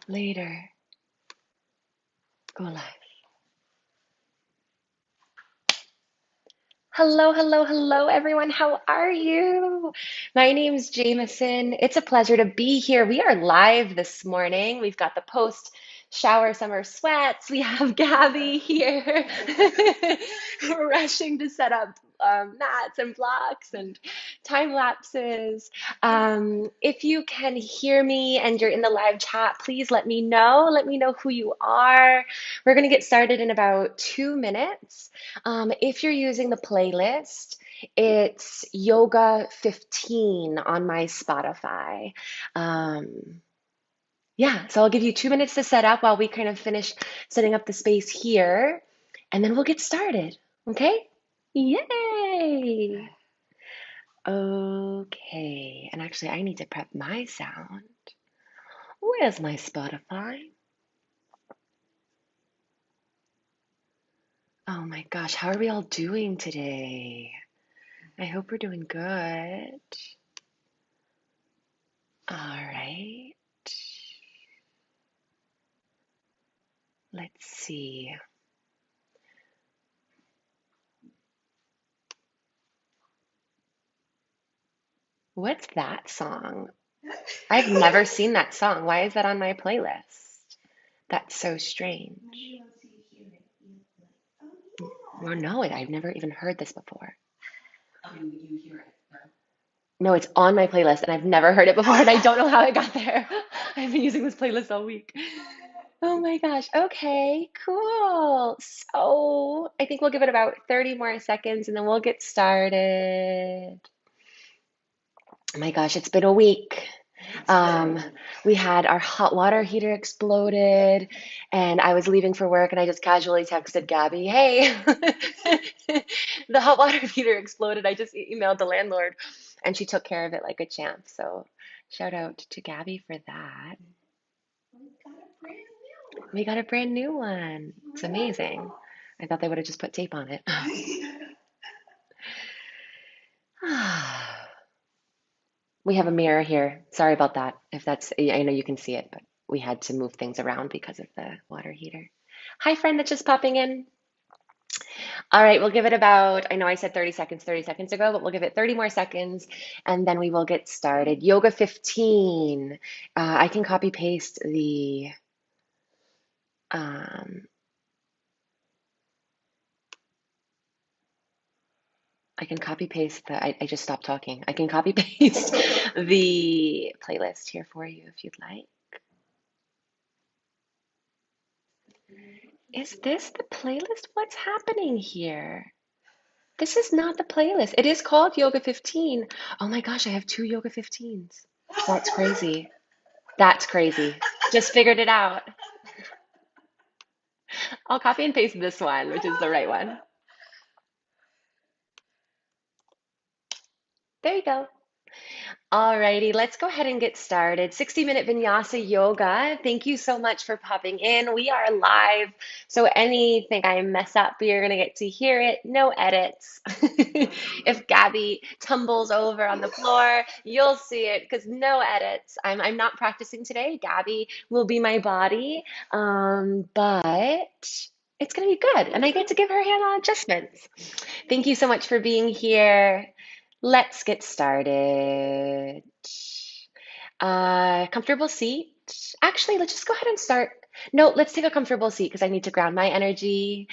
later, go live. Hello, hello, hello, everyone. How are you? My name's Jamison. It's a pleasure to be here. We are live this morning. We've got the post shower summer sweats. We have Gabby here rushing to set up mats and blocks and time lapses. If you can hear me and you're in the live chat, please let me know. Let me know who you are. We're going to get started in about 2 minutes. If you're using the playlist, it's Yoga 15 on my Spotify. Yeah, so I'll give you 2 minutes to set up while we kind of finish setting up the space here, and then we'll get started. Okay? Yay! Okay, and actually, I need to prep my sound. Where's my Spotify? Oh my gosh, how are we all doing today? I hope we're doing good. All right. Let's see. What's that song? I've never seen that song. Why is that on my playlist? That's so strange. Well, no, I've never even heard this before. No, it's on my playlist and I've never heard it before and I don't know how it got there. I've been using this playlist all week. Oh my gosh. Okay, cool. So I think we'll give it about 30 more seconds and then we'll get started. Oh my gosh, it's been a week. Um, we had our hot water heater exploded, and I was leaving for work, and I just casually texted Gabby, "Hey, the hot water heater exploded." I just emailed the landlord, and she took care of it like a champ. So, shout out to Gabby for that. We got a brand new one. It's amazing. I thought they would have just put tape on it. We have a mirror here. Sorry about that. If that's, I know you can see it, but we had to move things around because of the water heater. Hi, friend that's just popping in. All right, we'll give it about, I know I said 30 seconds ago, but we'll give it 30 more seconds and then we will get started. Yoga 15. I can copy paste um, I can copy paste I just stopped talking. I can copy paste the playlist here for you if you'd like. Is this the playlist? What's happening here? This is not the playlist. It is called Yoga 15. Oh my gosh, I have two Yoga 15s. That's crazy. That's crazy. Just figured it out. I'll copy and paste this one, which is the right one. There you go. Alrighty, let's go ahead and get started. 60-minute Vinyasa Yoga. Thank you so much for popping in. We are live, so anything I mess up, you're gonna get to hear it. No edits. If Gabby tumbles over on the floor, you'll see it because no edits. I'm not practicing today. Gabby will be my body, but it's gonna be good, and I get to give her hand-on adjustments. Thank you so much for being here. Let's get started. Comfortable seat. Actually, let's just go ahead and start. No, let's take a comfortable seat because I need to ground my energy.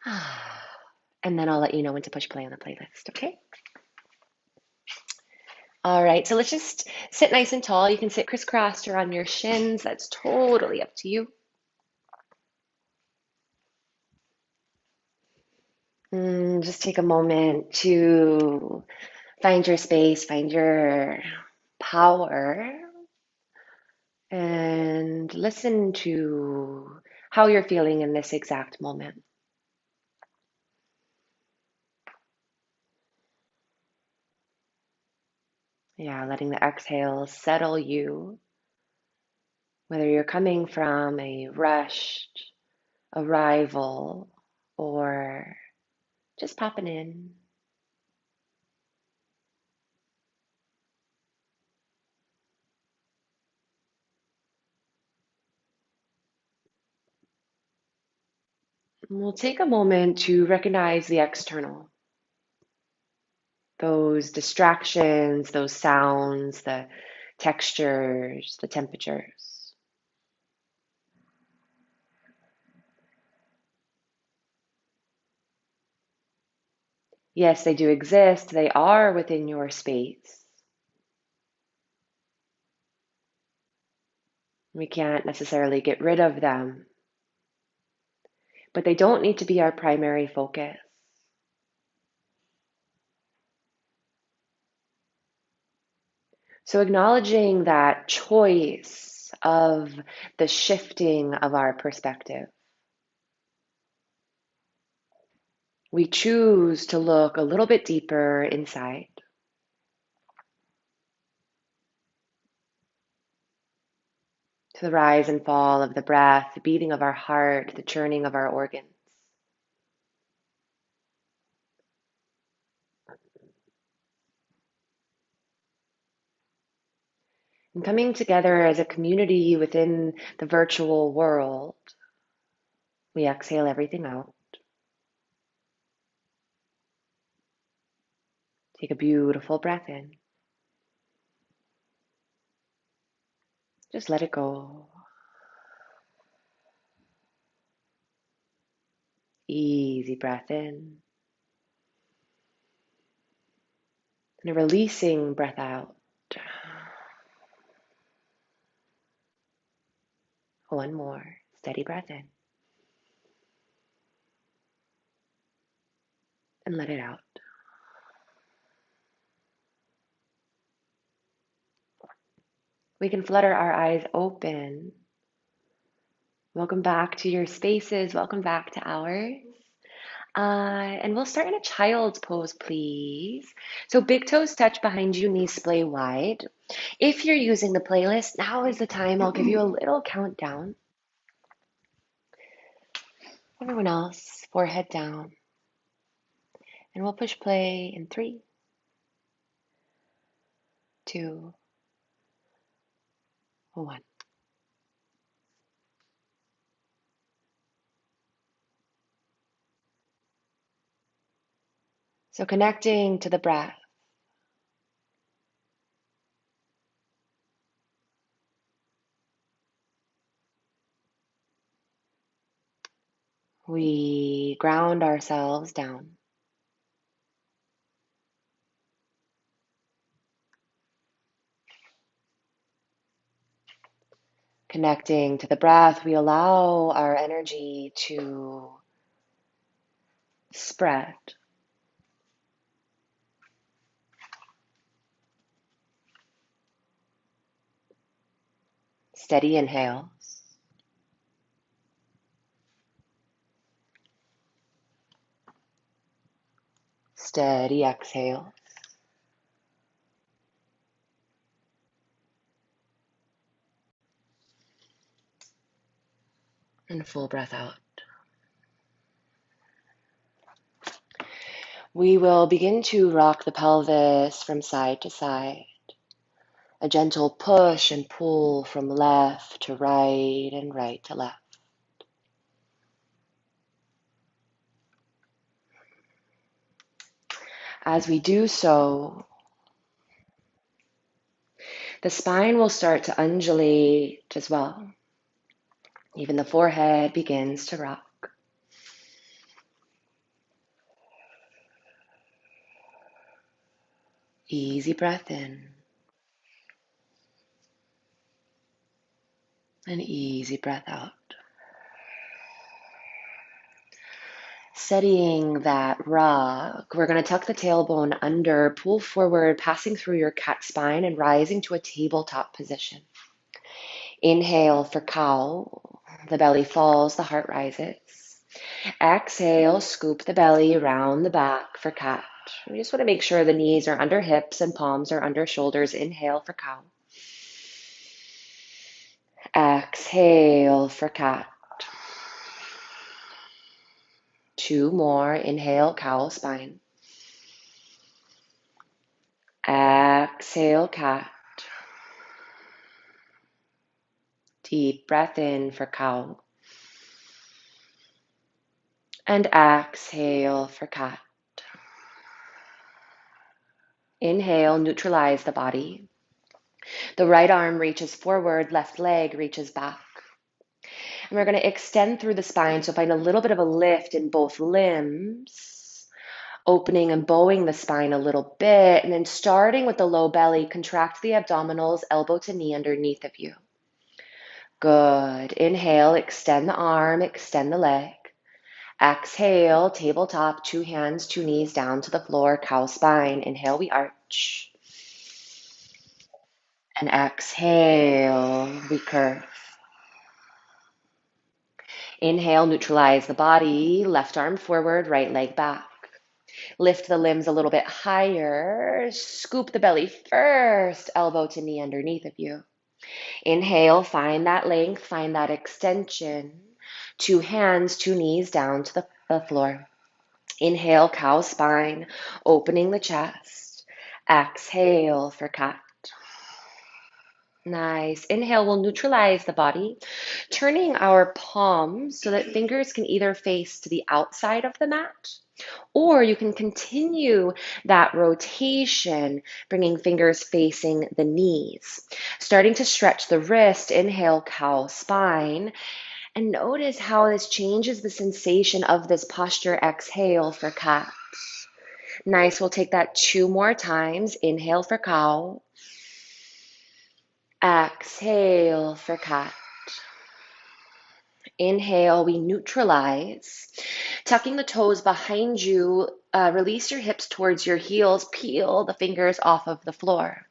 And then I'll let you know when to push play on the playlist, okay? All right, so let's just sit nice and tall. You can sit crisscrossed or on your shins. That's totally up to you. Just take a moment to find your space, find your power, and listen to how you're feeling in this exact moment. Yeah, letting the exhale settle you, whether you're coming from a rushed arrival or just popping in. We'll take a moment to recognize the external, those distractions, those sounds, the textures, the temperatures. Yes, they do exist. They are within your space. We can't necessarily get rid of them, but they don't need to be our primary focus. So acknowledging that choice of the shifting of our perspective. We choose to look a little bit deeper inside. To the rise and fall of the breath, the beating of our heart, the churning of our organs. And coming together as a community within the virtual world, we exhale everything out. Take a beautiful breath in. Just let it go. Easy breath in. And a releasing breath out. One more. Steady breath in. And let it out. We can flutter our eyes open. Welcome back to your spaces. Welcome back to ours. And we'll start in a child's pose, please. So big toes touch behind you, knees splay wide. If you're using the playlist, now is the time. I'll give you a little countdown. Everyone else, forehead down. And we'll push play in 3, 2, 1. So connecting to the breath. We ground ourselves down. Connecting to the breath, we allow our energy to spread. Steady inhales. Steady exhale. And full breath out. We will begin to rock the pelvis from side to side. A gentle push and pull from left to right and right to left. As we do so, the spine will start to undulate as well. Even the forehead begins to rock. Easy breath in. And easy breath out. Steadying that rock, we're going to tuck the tailbone under, pull forward, passing through your cat spine and rising to a tabletop position. Inhale for cow. The belly falls, the heart rises. Exhale, scoop the belly around the back for cat. We just want to make sure the knees are under hips and palms are under shoulders. Inhale for cow. Exhale for cat. 2 more. Inhale, cow spine. Exhale, cat. Deep breath in for cow. And exhale for cat. Inhale, neutralize the body. The right arm reaches forward, left leg reaches back. And we're going to extend through the spine, so find a little bit of a lift in both limbs, opening and bowing the spine a little bit, and then starting with the low belly, contract the abdominals, elbow to knee underneath of you. Good. Inhale, extend the arm, extend the leg. Exhale, tabletop, 2 hands, 2 knees down to the floor, cow spine. Inhale, we arch. And exhale, we curve. Inhale, neutralize the body, left arm forward, right leg back. Lift the limbs a little bit higher. Scoop the belly first, elbow to knee underneath of you. Inhale, find that length, find that extension. 2 hands, 2 knees down to the floor. Inhale, cow spine, opening the chest. Exhale for cat. Nice. Inhale, we'll neutralize the body, turning our palms so that fingers can either face to the outside of the mat, or you can continue that rotation, bringing fingers facing the knees. Starting to stretch the wrist, inhale, cow spine, and notice how this changes the sensation of this posture. Exhale for cat. Nice, we'll take that 2 more times. Inhale for cow. Exhale for cat. Inhale, we neutralize. Tucking the toes behind you, release your hips towards your heels, peel the fingers off of the floor.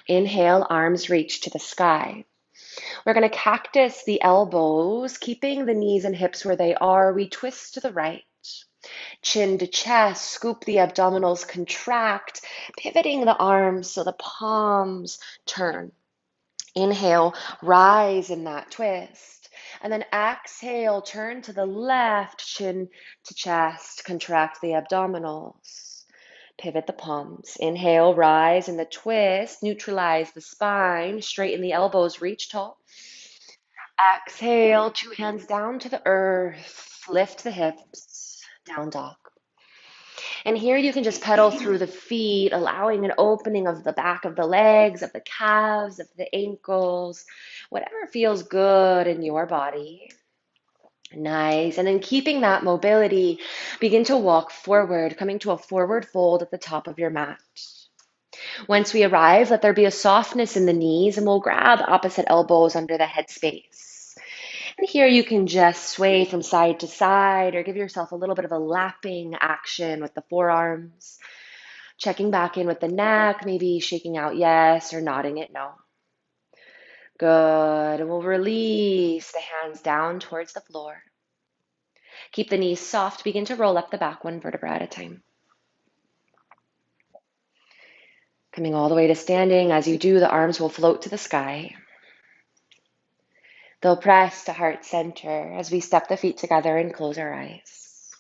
Inhale, arms reach to the sky. We're going to cactus the elbows, keeping the knees and hips where they are. We twist to the right. Chin to chest, scoop the abdominals, contract, pivoting the arms so the palms turn. Inhale, rise in that twist. And then exhale, turn to the left, chin to chest, contract the abdominals. Pivot the palms. Inhale, rise in the twist, neutralize the spine, straighten the elbows, reach tall. Exhale, 2 hands down to the earth, lift the hips, down dog. And here you can just pedal through the feet, allowing an opening of the back of the legs, of the calves, of the ankles, whatever feels good in your body. Nice. And then keeping that mobility, begin to walk forward, coming to a forward fold at the top of your mat. Once we arrive, let there be a softness in the knees, and we'll grab opposite elbows under the head space. And here you can just sway from side to side or give yourself a little bit of a lapping action with the forearms. Checking back in with the neck, maybe shaking out yes or nodding it no. Good. And we'll release the hands down towards the floor. Keep the knees soft. Begin to roll up the back 1 vertebra at a time. Coming all the way to standing. As you do, the arms will float to the sky. They'll press to heart center as we step the feet together and close our eyes.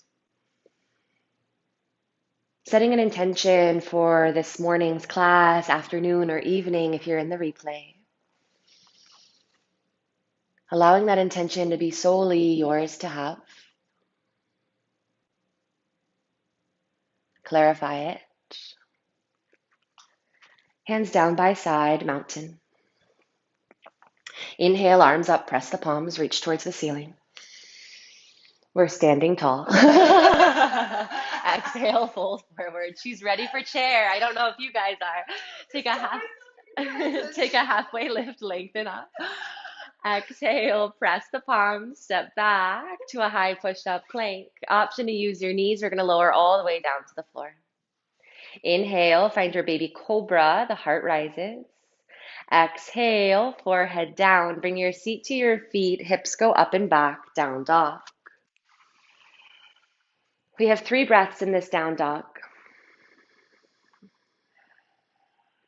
Setting an intention for this morning's class, afternoon, or evening if you're in the replay. Allowing that intention to be solely yours to have. Clarify it. Hands down by side, mountain. Inhale, arms up, press the palms, reach towards the ceiling. We're standing tall. Exhale, fold forward. She's ready for chair. I don't know if you guys are. Take a halfway lift, lengthen up. Exhale, press the palms, step back to a high push-up plank. Option to use your knees. We're going to lower all the way down to the floor. Inhale, find your baby cobra. The heart rises. Exhale, forehead down. Bring your seat to your feet. Hips go up and back, down dog. We have 3 breaths in this down dog.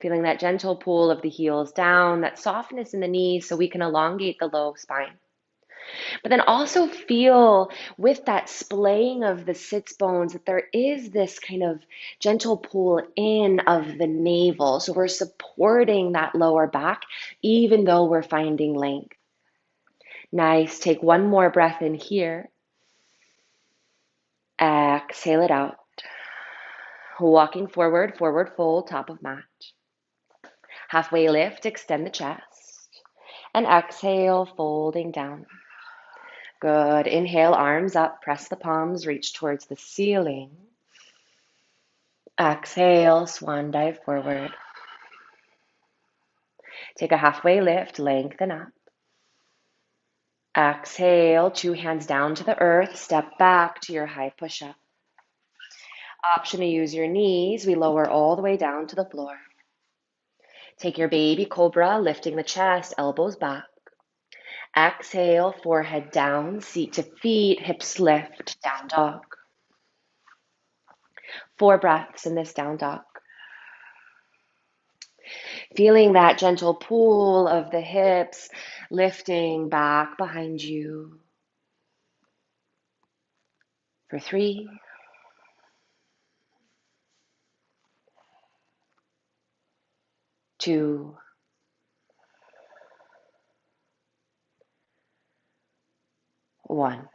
Feeling that gentle pull of the heels down, that softness in the knees so we can elongate the low spine. But then also feel with that splaying of the sits bones that there is this kind of gentle pull in of the navel. So we're supporting that lower back even though we're finding length. Nice. Take 1 more breath in here. Exhale it out. Walking forward, forward fold, top of mat. Halfway lift, extend the chest. And exhale, folding down. Good. Inhale, arms up, press the palms, reach towards the ceiling. Exhale, swan dive forward. Take a halfway lift, lengthen up. Exhale, 2 hands down to the earth, step back to your high push-up. Option to use your knees, we lower all the way down to the floor. Take your baby cobra, lifting the chest, elbows back. Exhale, forehead down, seat to feet, hips lift, down dog. 4 breaths in this down dog. Feeling that gentle pull of the hips, lifting back behind you. For 3. 2. 1.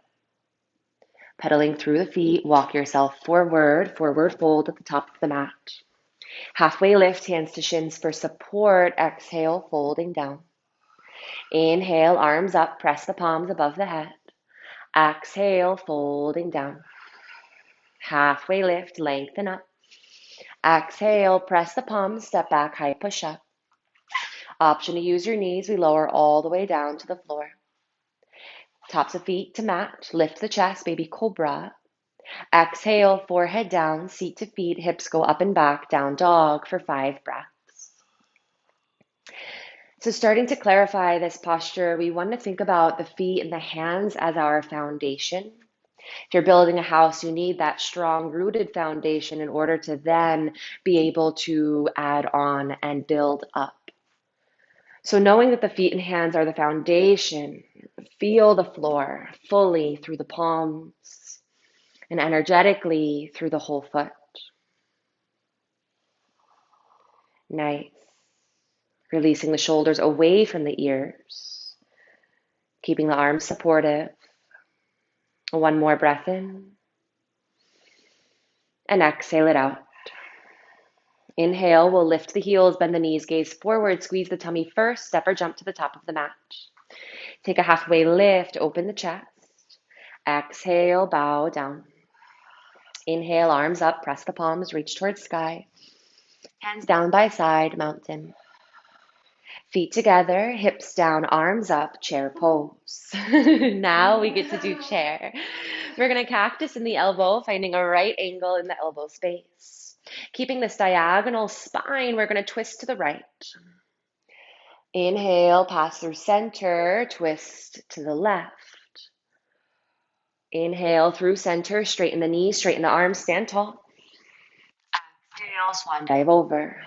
Pedaling through the feet, walk yourself forward, forward fold at the top of the mat. Halfway lift, hands to shins for support. Exhale, folding down. Inhale, arms up, press the palms above the head. Exhale, folding down. Halfway lift, lengthen up. Exhale, press the palms, step back, high push up. Option to use your knees, we lower all the way down to the floor. Tops of feet to mat, lift the chest, baby cobra. Exhale, forehead down, seat to feet, hips go up and back, down dog for 5 breaths. So starting to clarify this posture, we want to think about the feet and the hands as our foundation. If you're building a house, you need that strong rooted foundation in order to then be able to add on and build up. So knowing that the feet and hands are the foundation, feel the floor fully through the palms and energetically through the whole foot. Nice. Releasing the shoulders away from the ears, keeping the arms supportive. 1 more breath in, and exhale it out. Inhale, we'll lift the heels, bend the knees, gaze forward, squeeze the tummy first, step or jump to the top of the mat. Take a halfway lift, open the chest. Exhale, bow down. Inhale, arms up, press the palms, reach towards sky. Hands down by side, mountain. Feet together, hips down, arms up, chair pose. Now we get to do chair. We're going to cactus in the elbow, finding a right angle in the elbow space. Keeping this diagonal spine, we're going to twist to the right. Inhale, pass through center, twist to the left. Inhale through center, straighten the knees, straighten the arms, stand tall. Exhale, swan dive over.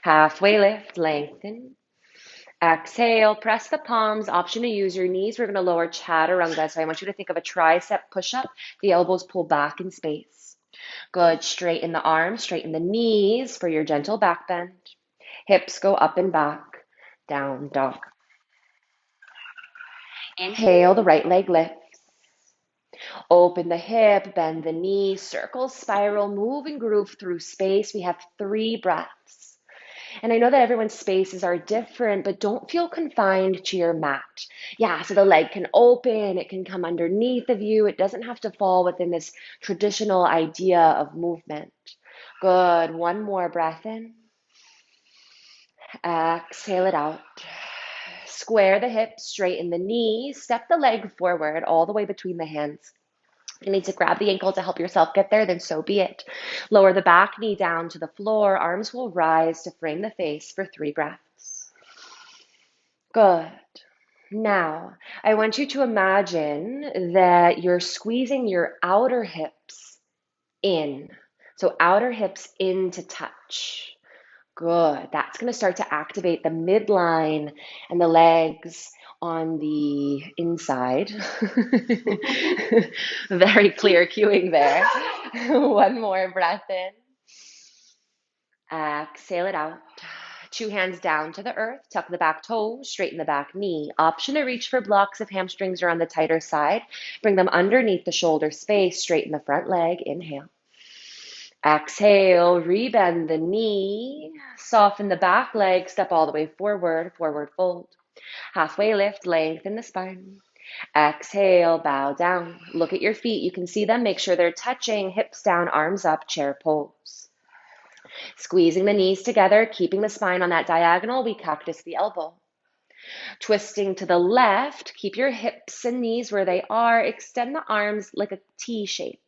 Halfway lift, lengthen. Exhale, press the palms. Option to use your knees. We're going to lower chaturanga. So I want you to think of a tricep push-up. The elbows pull back in space. Good. Straighten the arms, straighten the knees for your gentle back bend. Hips go up and back. Down dog. Inhale, the right leg lifts. Open the hip, bend the knee, circle, spiral, move and groove through space. We have 3 breaths. And I know that everyone's spaces are different, but don't feel confined to your mat. Yeah, so the leg can open, it can come underneath of you. It doesn't have to fall within this traditional idea of movement. Good. 1 more breath in. Exhale it out. Square the hips, straighten the knees, step the leg forward all the way between the hands. If you need to grab the ankle to help yourself get there, then so be it. Lower the back knee down to the floor. Arms will rise to frame the face for 3 breaths. Good. Now, I want you to imagine that you're squeezing your outer hips in. So outer hips in to touch. Good. That's going to start to activate the midline and the legs on the inside. Very clear cueing there. 1 more breath in. Exhale it out. 2 hands down to the earth, tuck the back toes, straighten the back knee. Option to reach for blocks if hamstrings are on the tighter side. Bring them underneath the shoulder space, straighten the front leg, inhale. Exhale, rebend the knee, soften the back leg, step all the way forward, forward fold. Halfway lift, lengthen the spine. Exhale, bow down. Look at your feet. You can see them. Make sure they're touching. Hips down, arms up, chair pose. Squeezing the knees together, keeping the spine on that diagonal, we cactus the elbow. Twisting to the left, keep your hips and knees where they are. Extend the arms like a T shape.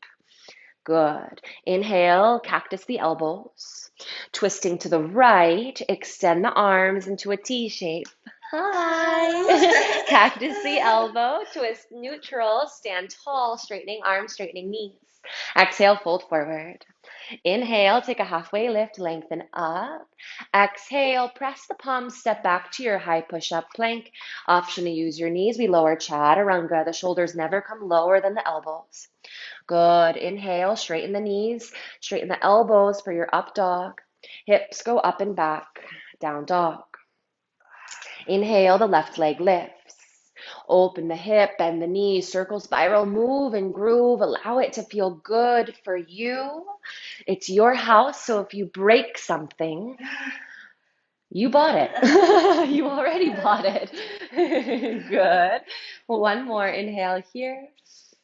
Good. Inhale, cactus the elbows. Twisting to the right, extend the arms into a T shape. Hi. Cactus the elbow, twist neutral, stand tall, straightening arms, straightening knees. Exhale, fold forward. Inhale, take a halfway lift, lengthen up. Exhale, press the palms, step back to your high push-up plank. Option to use your knees. We lower chaturanga. The shoulders never come lower than the elbows. Good. Inhale, straighten the knees, straighten the elbows for your up dog. Hips go up and back, down dog. Inhale, the left leg lifts. Open the hip, bend the knee, circle, spiral, move and groove. Allow it to feel good for you. It's your house, so if you break something, you bought it. You already bought it. Good. One more. Inhale here.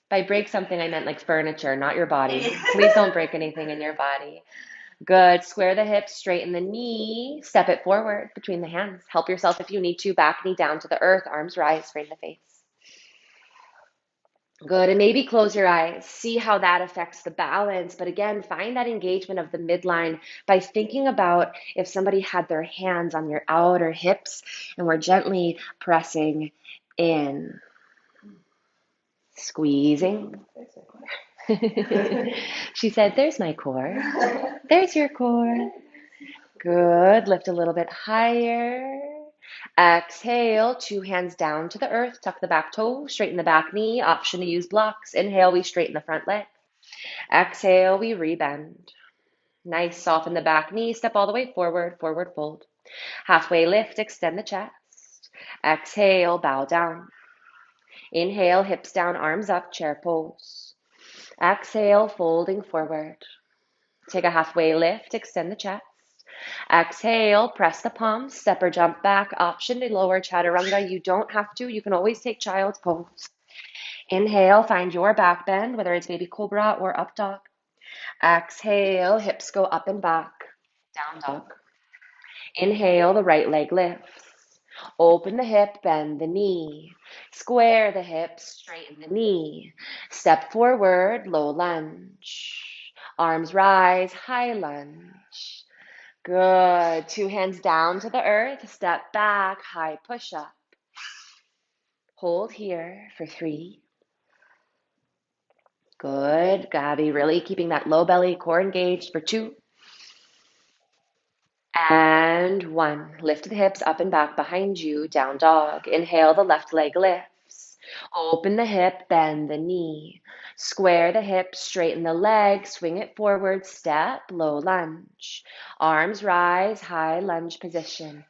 By break something, I meant like furniture, not your body. Please don't break anything in your body. Good. Square the hips, straighten the knee, step it forward between the hands. Help yourself if you need to. Back knee down to the earth, arms rise, frame the face. Good. And maybe close your eyes. See how that affects the balance. But again, find that engagement of the midline by thinking about if somebody had their hands on your outer hips and we're gently pressing in. Squeezing. She said, there's my core. There's your core. Good. Lift a little bit higher. Exhale, 2 hands down to the earth. Tuck the back toe, straighten the back knee. Option to use blocks. Inhale, we straighten the front leg. Exhale, we rebend. Nice. Soften the back knee. Step all the way forward, forward fold. Halfway lift, extend the chest. Exhale, bow down. Inhale, hips down, arms up, chair pose. Exhale, folding forward. Take a halfway lift, extend the chest. Exhale, press the palms, step or jump back. Option to lower chaturanga. You don't have to. You can always take child's pose. Inhale, find your back bend, whether it's baby cobra or up dog. Exhale, hips go up and back, down dog. Inhale, the right leg lifts. Open the hip, bend the knee. Square the hips, straighten the knee. Step forward, low lunge. Arms rise, high lunge. Good. 2 hands down to the earth. Step back, high push-up. Hold here for 3. Good. Gabby, really keeping that low belly, core engaged for 2. And 1. Lift the hips up and back behind you, down dog. Inhale, the left leg lifts. Open the hip, bend the knee. Square the hips, straighten the leg, swing it forward, step, low lunge. Arms rise, high lunge position.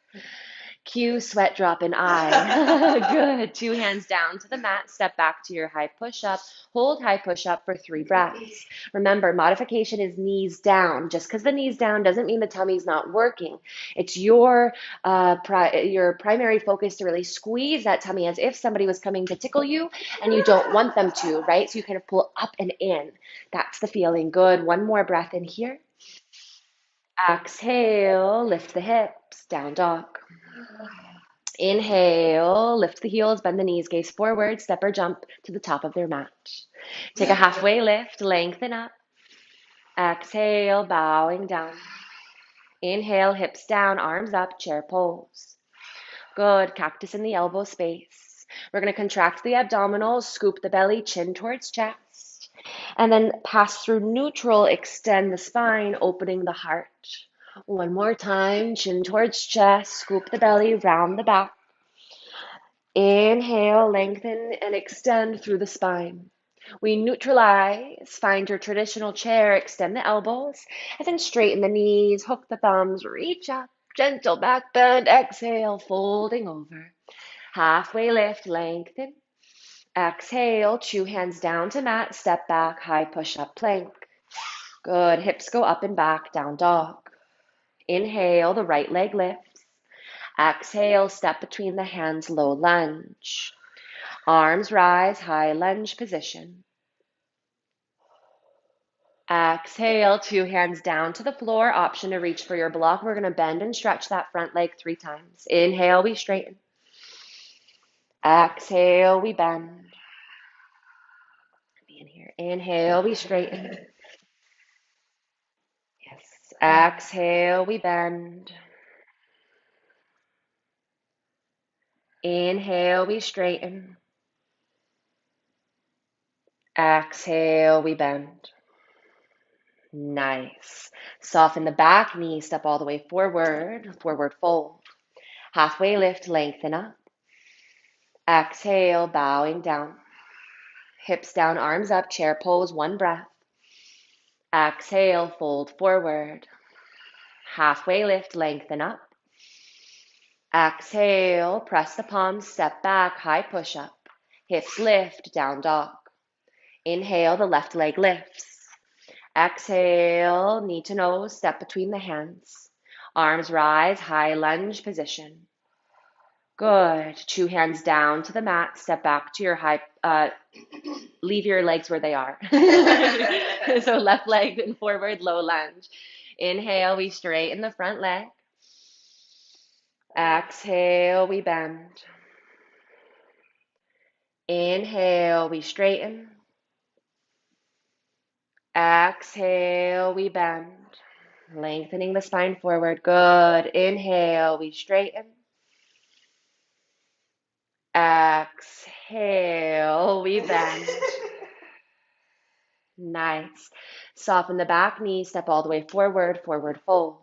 Cue sweat drop in eye. Good. 2 hands down to the mat. Step back to your high push-up. Hold high push-up for 3 breaths. Remember, modification is knees down. Just because the knees down doesn't mean the tummy's not working. It's your primary focus to really squeeze that tummy as if somebody was coming to tickle you and you don't want them to, right? So you kind of pull up and in. That's the feeling. Good. 1 more breath in here. Exhale, lift the hips, down dog. Inhale, lift the heels, bend the knees, gaze forward, step or jump to the top of their mat. Take a halfway lift, lengthen up. Exhale, bowing down. Inhale, hips down, arms up, chair pose. Good. Cactus in the elbow space. We're going to contract the abdominals, scoop the belly, chin towards chest. And then pass through neutral, extend the spine, opening the heart. 1 more time, chin towards chest, scoop the belly, round the back. Inhale, lengthen and extend through the spine. We neutralize, find your traditional chair, extend the elbows, and then straighten the knees, hook the thumbs, reach up. Gentle back bend, exhale, folding over. Halfway lift, lengthen. Exhale, 2 hands down to mat, step back, high push-up plank. Good, hips go up and back, down dog. Inhale, the right leg lifts. Exhale, step between the hands, low lunge. Arms rise, high lunge position. Exhale, 2 hands down to the floor. Option to reach for your block. We're going to bend and stretch that front leg 3 times. Inhale, we straighten. Exhale, we bend. Be in here. Inhale, we straighten. Yes. Exhale, we bend. Inhale, we straighten. Exhale, we bend. Nice. Soften the back knee, step all the way forward, forward fold. Halfway lift, lengthen up. Exhale, bowing down. Hips down, arms up, chair pose, 1 breath. Exhale, fold forward. Halfway lift, lengthen up. Exhale, press the palms, step back, high push up. Hips lift, down dog. Inhale, the left leg lifts. Exhale, knee to nose, step between the hands. Arms rise, high lunge position. Good. 2 hands down to the mat, step back to your high, leave your legs where they are. So left leg and forward, low lunge. Inhale, we straighten the front leg. Exhale, we bend. Inhale, we straighten. Exhale, we bend. Lengthening the spine forward. Good. Inhale, we straighten. Exhale, we bend. Nice. Soften the back knee, step all the way forward, forward fold.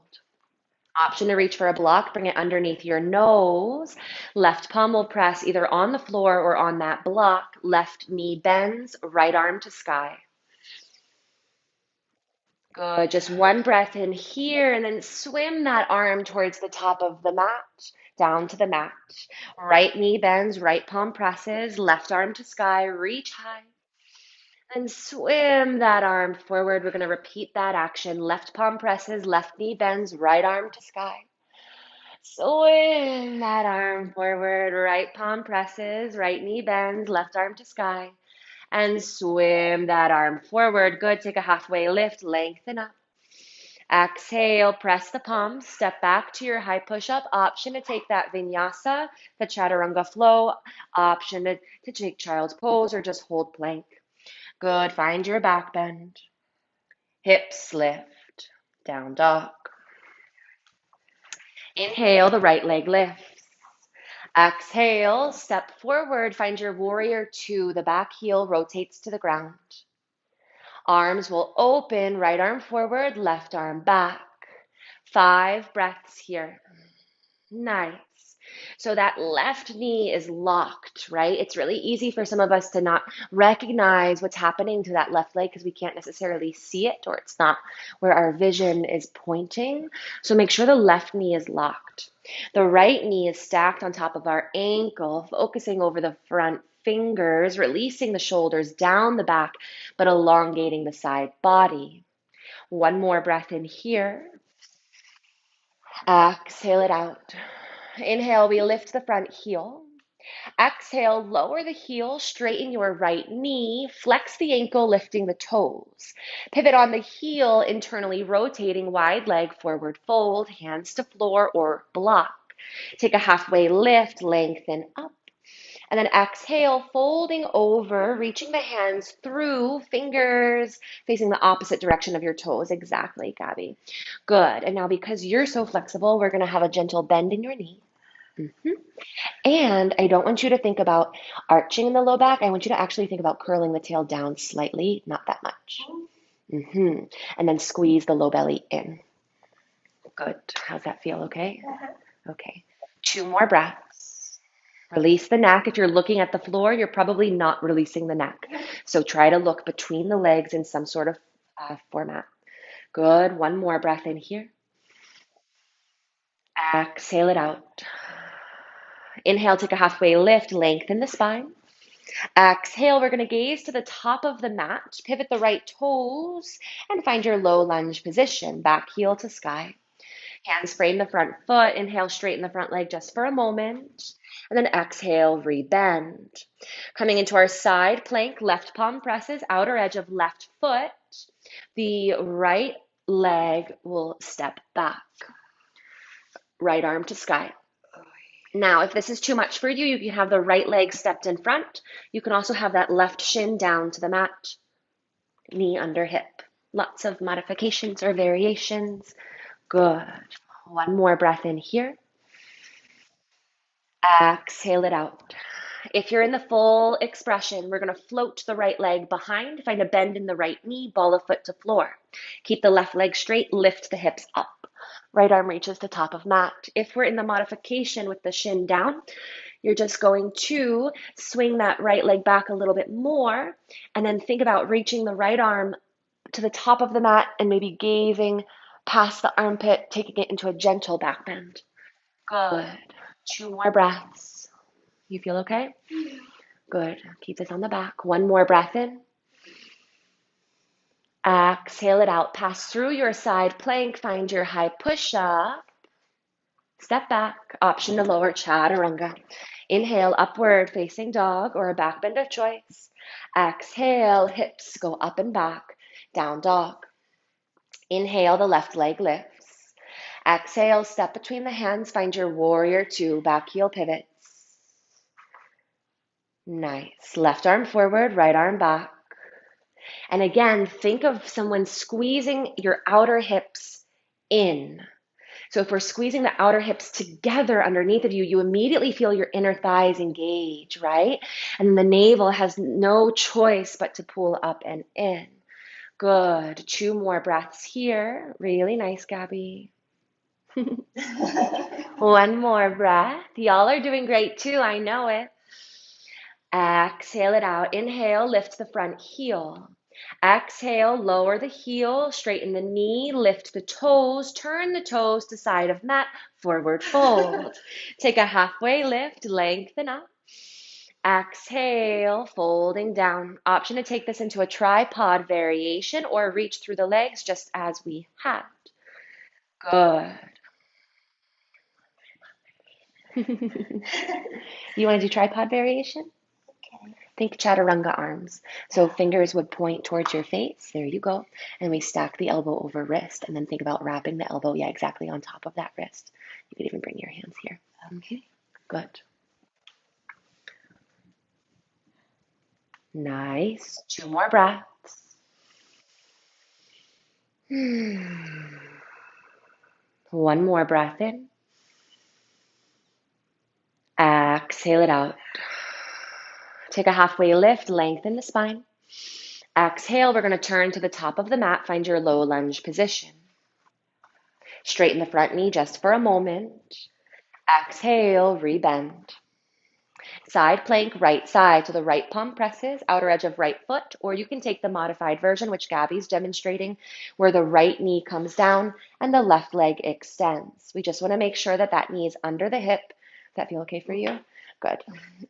Option to reach for a block, bring it underneath your nose. Left palm will press either on the floor or on that block. Left knee bends, right arm to sky. Good. Just 1 breath in here and then swim that arm towards the top of the mat, down to the mat. Right knee bends, right palm presses, left arm to sky, reach high. And swim that arm forward. We're going to repeat that action. Left palm presses, left knee bends, right arm to sky. Swim that arm forward, right palm presses, right knee bends, left arm to sky. And swim that arm forward. Good. Take a halfway lift, lengthen up. Exhale, press the palms, step back to your high push-up. Option to take that vinyasa, the chaturanga flow. Option to take child's pose or just hold plank. Good. Find your back bend. Hips lift. Down dog. Inhale, the right leg lifts. Exhale, step forward. Find your warrior 2. The back heel rotates to the ground. Arms will open, right arm forward, left arm back. 5 breaths here. Nice. So that left knee is locked, right? It's really easy for some of us to not recognize what's happening to that left leg because we can't necessarily see it, or it's not where our vision is pointing. So make sure the left knee is locked. The right knee is stacked on top of our ankle, focusing over the front fingers, releasing the shoulders down the back, but elongating the side body. 1 more breath in here. Exhale it out. Inhale, we lift the front heel. Exhale, lower the heel, straighten your right knee, flex the ankle, lifting the toes. Pivot on the heel, internally rotating, wide leg, forward fold, hands to floor or block. Take a halfway lift, lengthen up. And then exhale, folding over, reaching the hands through, fingers facing the opposite direction of your toes. Exactly, Gabby. Good. And now because you're so flexible, we're going to have a gentle bend in your knee. And I don't want you to think about arching in the low back. I want you to actually think about curling the tail down slightly, not that much. And then squeeze the low belly in. Good. How's that feel? Okay? Okay. 2 more breaths. Release the neck. If you're looking at the floor, you're probably not releasing the neck. So try to look between the legs in some sort of format. Good. 1 more breath in here. Exhale it out. Inhale, take a halfway lift, lengthen the spine. Exhale, we're going to gaze to the top of the mat, pivot the right toes, and find your low lunge position, back heel to sky. Hands frame the front foot. Inhale, straighten the front leg just for a moment. And then exhale, rebend. Coming into our side plank, left palm presses, outer edge of left foot. The right leg will step back. Right arm to sky. Now, if this is too much for you, you can have the right leg stepped in front. You can also have that left shin down to the mat, knee under hip. Lots of modifications or variations. Good. One more breath in here. Exhale it out. If you're in the full expression, we're going to float the right leg behind, find a bend in the right knee, ball of foot to floor. Keep the left leg straight, lift the hips up. Right arm reaches to top of mat. If we're in the modification with the shin down, you're just going to swing that right leg back a little bit more, and then think about reaching the right arm to the top of the mat and maybe gazing past the armpit, taking it into a gentle back bend. Good. 2 more breaths. You feel okay? Good. Keep this on the back. 1 more breath in. Exhale it out. Pass through your side plank. Find your high push-up. Step back. Option to lower chaturanga. Inhale, upward facing dog or a back bend of choice. Exhale, hips go up and back. Down dog. Inhale, the left leg lifts. Exhale, step between the hands. Find your warrior 2. Back heel pivots. Nice. Left arm forward, right arm back. And again, think of someone squeezing your outer hips in. So if we're squeezing the outer hips together underneath of you, you immediately feel your inner thighs engage, right? And the navel has no choice but to pull up and in. Good. 2 more breaths here. Really nice, Gabby. 1 more breath. Y'all are doing great too. I know it. Exhale it out. Inhale, lift the front heel. Exhale, lower the heel, straighten the knee, lift the toes, turn the toes to side of mat, forward fold. Take a halfway lift, lengthen up. Exhale, folding down. Option to take this into a tripod variation or reach through the legs just as we had. Good. You want to do tripod variation? Okay. Think chaturanga arms. So fingers would point towards your face. There you go. And we stack the elbow over wrist. And then think about wrapping the elbow, yeah, exactly on top of that wrist. You could even bring your hands here. Okay. Good. Nice. 2 more breaths. 1 more breath in. Exhale it out. Take a halfway lift, lengthen the spine. Exhale, we're going to turn to the top of the mat, find your low lunge position. Straighten the front knee just for a moment. Exhale, rebend. Side plank, right side. So the right palm presses, outer edge of right foot, or you can take the modified version, which Gabby's demonstrating, where the right knee comes down and the left leg extends. We just want to make sure that that knee is under the hip. Does that feel okay for you? Good.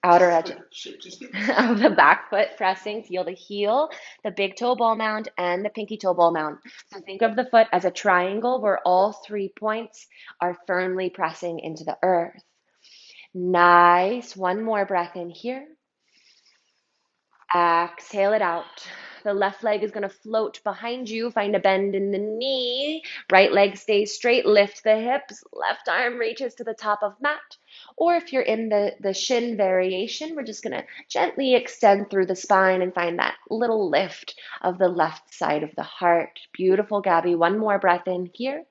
Outer edge of the back foot pressing, feel the heel, the big toe ball mound, and the pinky toe ball mound. So think of the foot as a triangle where all 3 points are firmly pressing into the earth. Nice. 1 more breath in here. Exhale it out. The left leg is going to float behind you. Find a bend in the knee. Right leg stays straight. Lift the hips. Left arm reaches to the top of mat. Or if you're in the shin variation, we're just going to gently extend through the spine and find that little lift of the left side of the heart. Beautiful, Gabby. 1 more breath in here.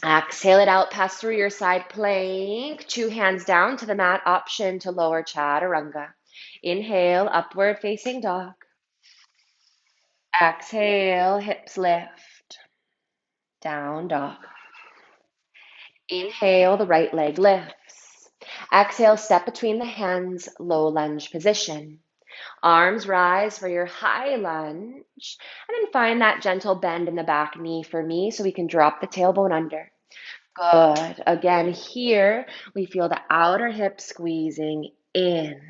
Exhale it out, pass through your side plank, 2 hands down to the mat, option to lower chaturanga. Inhale, upward facing dog. Exhale, hips lift, down dog. Inhale, the right leg lifts. Exhale, step between the hands, low lunge position. Arms rise for your high lunge, and then find that gentle bend in the back knee for me so we can drop the tailbone under. Good. Again, here we feel the outer hip squeezing in.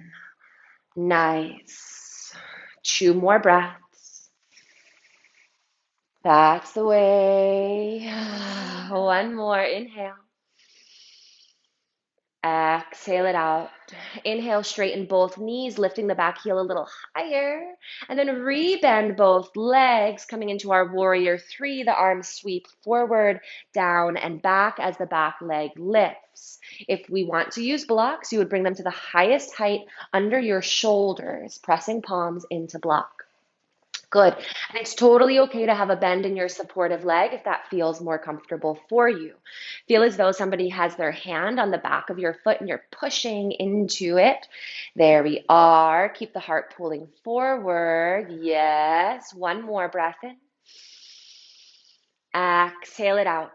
Nice. Two more breaths. That's the way. One more. Inhale. Exhale it out. Inhale, straighten both knees, lifting the back heel a little higher. And then rebend both legs, coming into our warrior three. The arms sweep forward, down, and back as the back leg lifts. If we want to use blocks, you would bring them to the highest height under your shoulders, pressing palms into block. Good. And it's totally okay to have a bend in your supportive leg if that feels more comfortable for you. Feel as though somebody has their hand on the back of your foot and you're pushing into it. There we are. Keep the heart pulling forward. Yes. One more breath in. Exhale it out.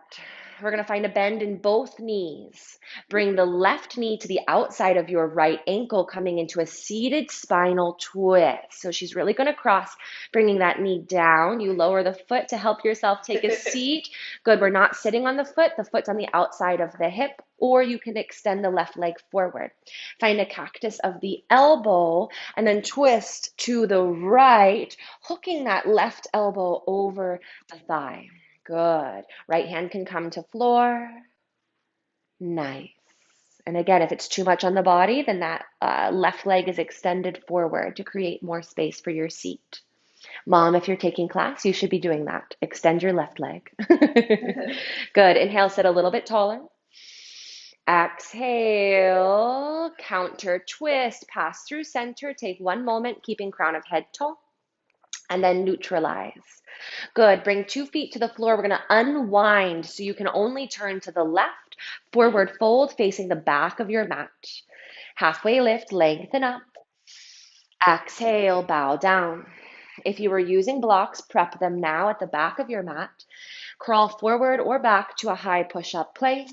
We're going to find a bend in both knees. Bring the left knee to the outside of your right ankle, coming into a seated spinal twist. So she's really going to cross, bringing that knee down. You lower the foot to help yourself take a seat. Good. We're not sitting on the foot. The foot's on the outside of the hip, or you can extend the left leg forward. Find a cactus of the elbow and then twist to the right, hooking that left elbow over the thigh. Good. Right hand can come to floor. Nice. And again, if it's too much on the body, then that left leg is extended forward to create more space for your seat. Mom, if you're taking class, you should be doing that. Extend your left leg. Good. Inhale, sit a little bit taller. Exhale, counter twist, pass through center. Take one moment, keeping crown of head tall, and then neutralize. Good. Bring 2 feet to the floor. We're going to unwind so you can only turn to the left. Forward fold facing the back of your mat. Halfway lift, lengthen up. Exhale, bow down. If you were using blocks, prep them now at the back of your mat. Crawl forward or back to a high push-up plank.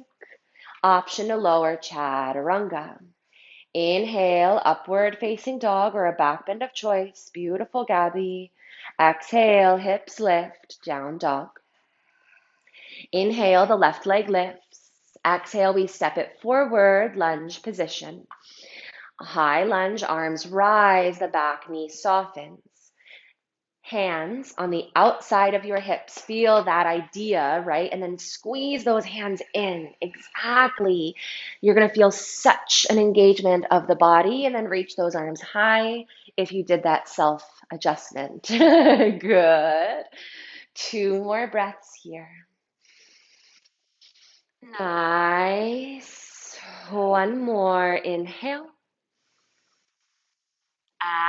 Option to lower chaturanga. Inhale, upward facing dog or a back bend of choice. Beautiful, Gabby. Exhale, hips lift, down dog. Inhale, the left leg lifts. Exhale, we step it forward, lunge position. High lunge, arms rise, the back knee softens. Hands on the outside of your hips. Feel that idea, right? And then squeeze those hands in. Exactly. You're going to feel such an engagement of the body, and then reach those arms high if you did that self adjustment. Good. 2 more breaths here. Nice. One more. Inhale.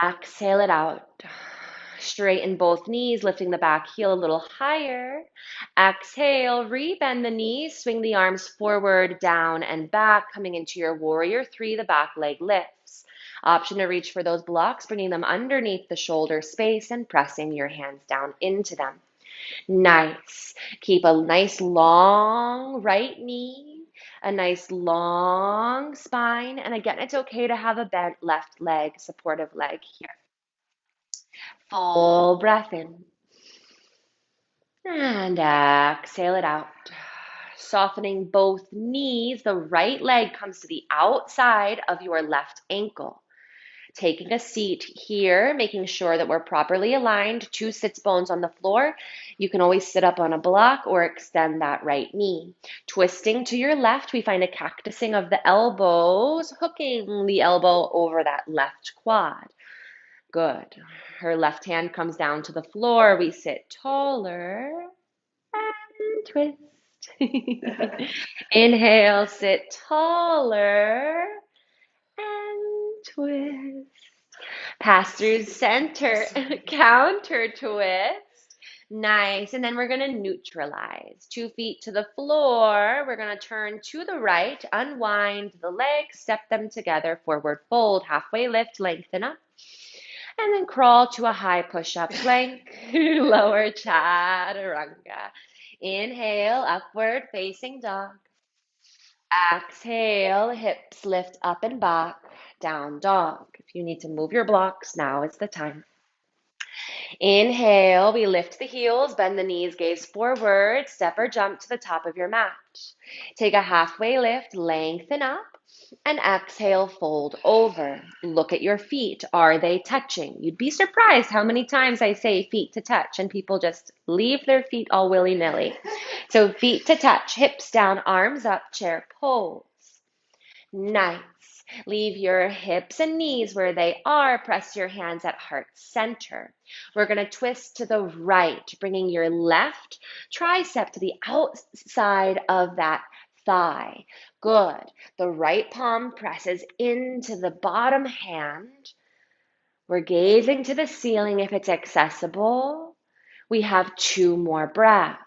Exhale it out. Straighten both knees, lifting the back heel a little higher. Exhale, rebend the knees, swing the arms forward, down, and back, coming into your warrior three. The back leg lifts. Option to reach for those blocks, bringing them underneath the shoulder space and pressing your hands down into them. Nice. Keep a nice long right knee, a nice long spine. And again, it's okay to have a bent left leg, supportive leg here. Full breath in. And exhale it out. Softening both knees, the right leg comes to the outside of your left ankle. Taking a seat here, making sure that we're properly aligned. 2 sits bones on the floor. You can always sit up on a block or extend that right knee. Twisting to your left, we find a cactusing of the elbows, hooking the elbow over that left quad. Good. Her left hand comes down to the floor. We sit taller and twist. Inhale, sit taller and twist. Pass through center, counter twist. Nice. And then we're going to neutralize. 2 feet to the floor. We're going to turn to the right, unwind the legs, step them together, forward fold, halfway lift, lengthen up. And then crawl to a high push-up plank, lower chaturanga. Inhale, upward facing dog. Exhale, hips lift up and back, down dog. If you need to move your blocks, now is the time. Inhale, we lift the heels, bend the knees, gaze forward, step or jump to the top of your mat. Take a halfway lift, lengthen up, and exhale, fold over. Look at your feet. Are they touching? You'd be surprised how many times I say feet to touch and people just leave their feet all willy-nilly. So feet to touch, hips down, arms up, chair pose. Nice. Leave your hips and knees where they are. Press your hands at heart center. We're going to twist to the right, bringing your left tricep to the outside of that thigh. Good. The right palm presses into the bottom hand. We're gazing to the ceiling if it's accessible. We have 2 more breaths.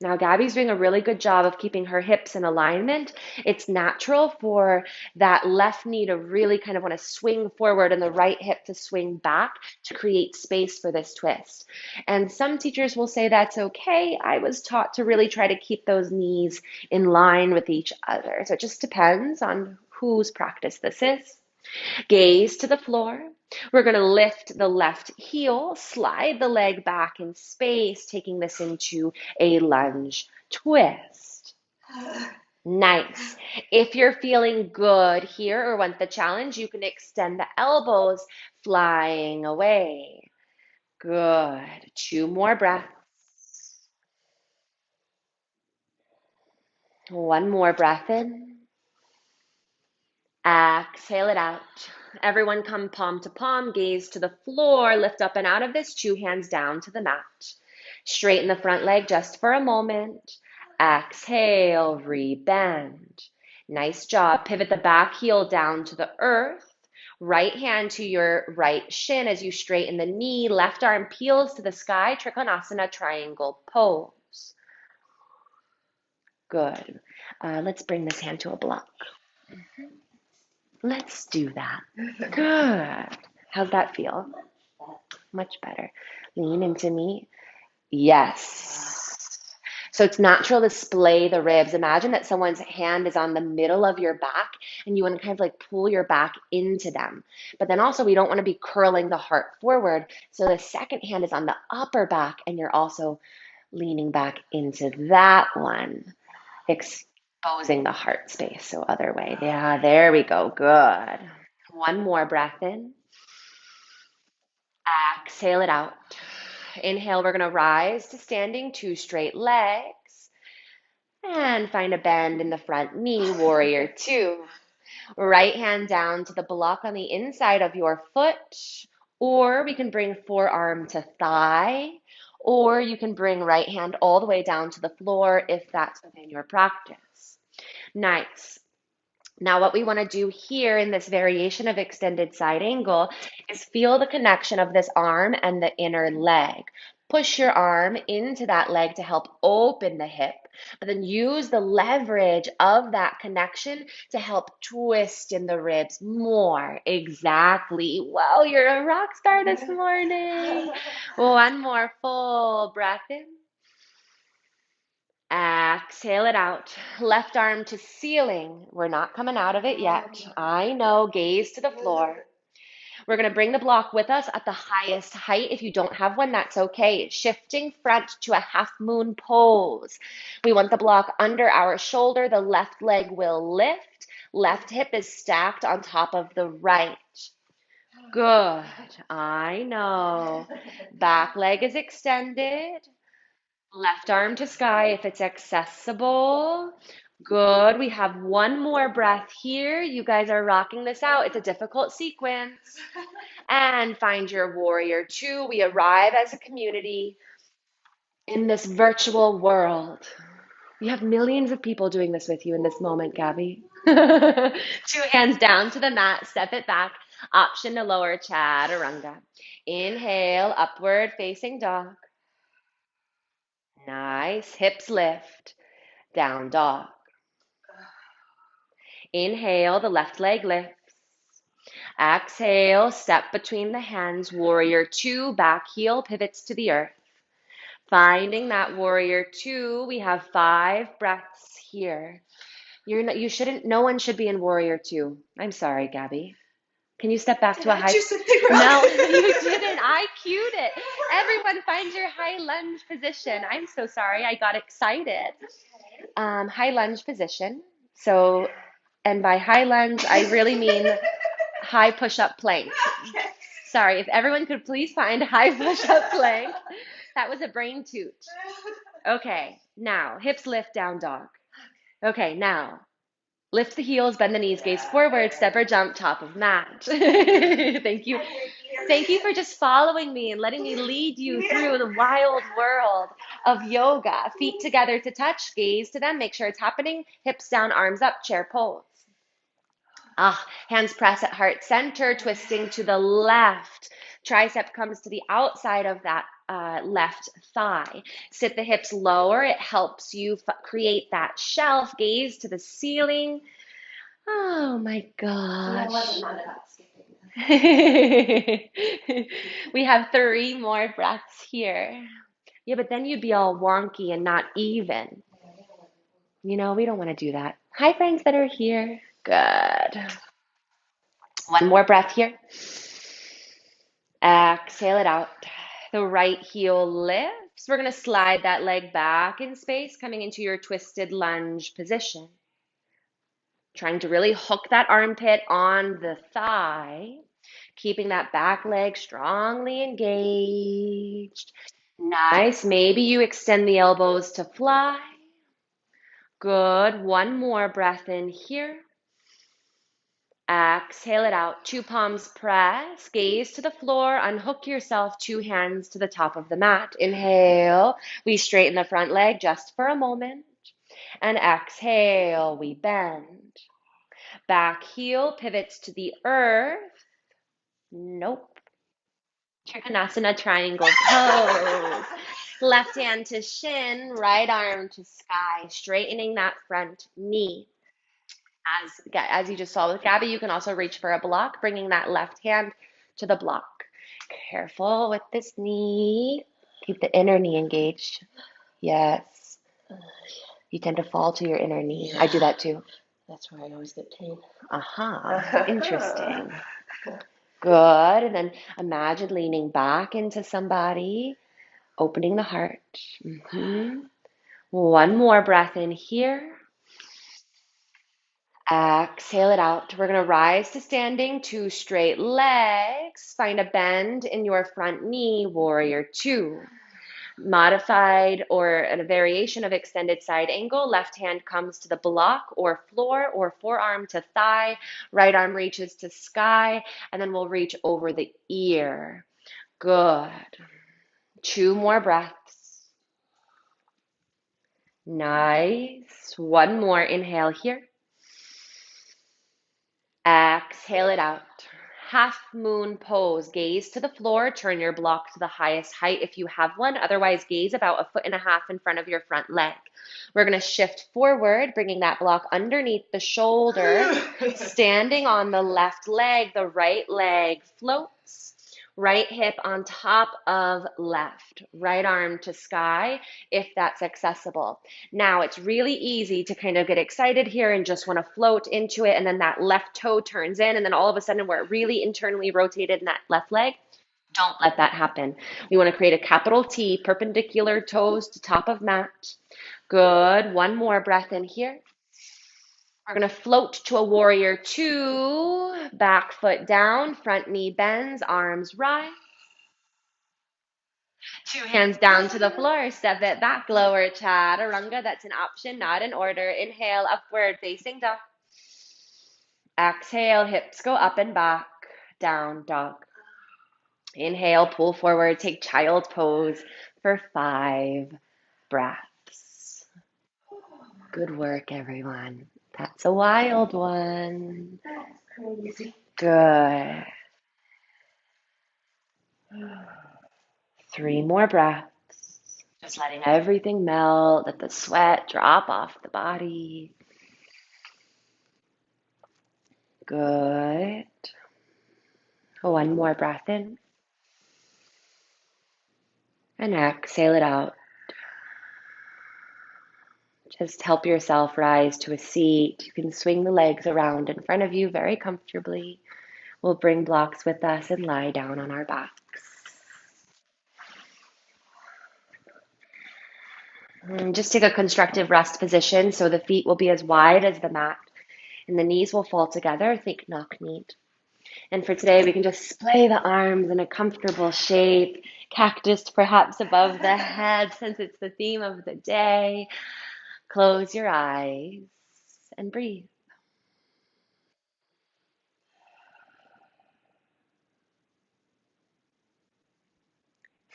Now, Gabby's doing a really good job of keeping her hips in alignment. It's natural for that left knee to really kind of want to swing forward and the right hip to swing back to create space for this twist. And some teachers will say that's okay. I was taught to really try to keep those knees in line with each other. So it just depends on whose practice this is. Gaze to the floor. We're going to lift the left heel, slide the leg back in space, taking this into a lunge twist. Nice. If you're feeling good here or want the challenge, you can extend the elbows, flying away. Good. 2 more breaths. 1 more breath in. Exhale it out. Everyone come palm to palm, gaze to the floor, lift up and out of this, 2 hands down to the mat. Straighten the front leg just for a moment. Exhale, rebend. Nice job. Pivot the back heel down to the earth. Right hand to your right shin as you straighten the knee. Left arm peels to the sky, Trikonasana triangle pose. Good. Let's bring this hand to a block. Let's do that. Good. How's that feel? Much better. Lean into me. Yes. So it's natural to splay the ribs. Imagine that someone's hand is on the middle of your back and you want to kind of like pull your back into them. But then also we don't want to be curling the heart forward. So the second hand is on the upper back and you're also leaning back into that one. Exposing the heart space, so other way. Yeah, there we go. Good. 1 more breath in. Exhale it out. Inhale, we're going to rise to standing, 2 straight legs. And find a bend in the front knee, warrior 2. Right hand down to the block on the inside of your foot. Or we can bring forearm to thigh. Or you can bring right hand all the way down to the floor if that's within your practice. Nice. Now what we want to do here in this variation of extended side angle is feel the connection of this arm and the inner leg. Push your arm into that leg to help open the hip, but then use the leverage of that connection to help twist in the ribs more. Exactly. Wow, you're a rock star this morning. 1 more full breath in. Exhale it out. Left arm to ceiling. We're not coming out of it yet. I know. Gaze to the floor. We're going to bring the block with us at the highest height. If you don't have one, that's okay. Shifting front to a half moon pose. We want the block under our shoulder. The left leg will lift. Left hip is stacked on top of the right. Good. I know. Back leg is extended. Left arm to sky if it's accessible. Good. We have 1 more breath here. You guys are rocking this out. It's a difficult sequence. And find your warrior 2. We arrive as a community in this virtual world. We have millions of people doing this with you in this moment, Gabby. 2 hands down to the mat. Step it back. Option to lower chaturanga. Inhale, upward facing dog. Nice. Hips lift. Down dog. Inhale, the left leg lifts. Exhale, step between the hands. Warrior 2, back heel pivots to the earth. Finding that warrior 2, we have 5 breaths here. No one should be in warrior 2. I'm sorry, Gabby. Can you step back to a high? Did I do something wrong? No, you didn't. I cued it. Everyone find your high lunge position. I'm so sorry, I got excited. High lunge position. So, and by high lunge, I really mean high push-up plank. Sorry, if everyone could please find high push-up plank. That was a brain toot. Okay, now hips lift, down dog. Okay, now lift the heels, bend the knees, gaze forward, step or jump, top of mat. Thank you. Thank you for just following me and letting me lead you through the wild world of yoga. Feet together to touch, gaze to them, make sure it's happening. Hips down, arms up, chair pose. Hands press at heart center, twisting to the left. Tricep comes to the outside of that left thigh. Sit the hips lower. It helps you create that shelf. Gaze to the ceiling. Oh my gosh. We have 3 more breaths here. Yeah, but then you'd be all wonky and not even. You know, we don't want to do that. Hi, friends that are here. Good. One more breath here. Exhale it out. The right heel lifts. We're going to slide that leg back in space, coming into your twisted lunge position. Trying to really hook that armpit on the thigh, keeping that back leg strongly engaged. Nice. Maybe you extend the elbows to fly. Good. One more breath in here. Exhale it out. 2 palms press. Gaze to the floor. Unhook yourself. 2 hands to the top of the mat. Inhale. We straighten the front leg just for a moment. And exhale. We bend. Back heel pivots to the earth. Nope. Trikonasana triangle pose. Left hand to shin, right arm to sky, straightening that front knee. As you just saw with Gabby, you can also reach for a block, bringing that left hand to the block. Careful with this knee. Keep the inner knee engaged. Yes. You tend to fall to your inner knee. I do that too. That's where I always get pain. Interesting. Good. And then imagine leaning back into somebody, opening the heart. One more breath in here. Exhale it out. We're going to rise to standing, 2 straight legs. Find a bend in your front knee, warrior 2. Modified or a variation of extended side angle. Left hand comes to the block or floor, or forearm to thigh. Right arm reaches to sky, and then we'll reach over the ear. Good. 2 more breaths. Nice. One more. Inhale here. Exhale it out. Half moon pose. Gaze to the floor. Turn your block to the highest height if you have one. Otherwise, gaze about 1.5 feet in front of your front leg. We're going to shift forward, bringing that block underneath the shoulder. Standing on the left leg, the right leg floats. Right hip on top of left. Right arm to sky if that's accessible. Now it's really easy to kind of get excited here and just want to float into it, and then that left toe turns in, and then all of a sudden we're really internally rotated in that left leg. Don't let that happen. We want to create a capital T, perpendicular toes to top of mat. Good. One more breath in here. We're going to float to a warrior 2, back foot down, front knee bends, arms rise. 2 hands down to the floor, step it back, lower chaturanga. That's an option, not an order. Inhale, upward facing dog. Exhale, hips go up and back, down dog. Inhale, pull forward, take child's pose for 5 breaths. Good work, everyone. That's a wild one. Crazy. Good. 3 more breaths. Just letting everything melt, let the sweat drop off the body. Good. One more breath in. And exhale it out. Just help yourself rise to a seat. You can swing the legs around in front of you very comfortably. We'll bring blocks with us and lie down on our backs. Just take a constructive rest position so the feet will be as wide as the mat and the knees will fall together. Think knock knee. And for today, we can just splay the arms in a comfortable shape, cactus perhaps above the head since it's the theme of the day. Close your eyes and breathe.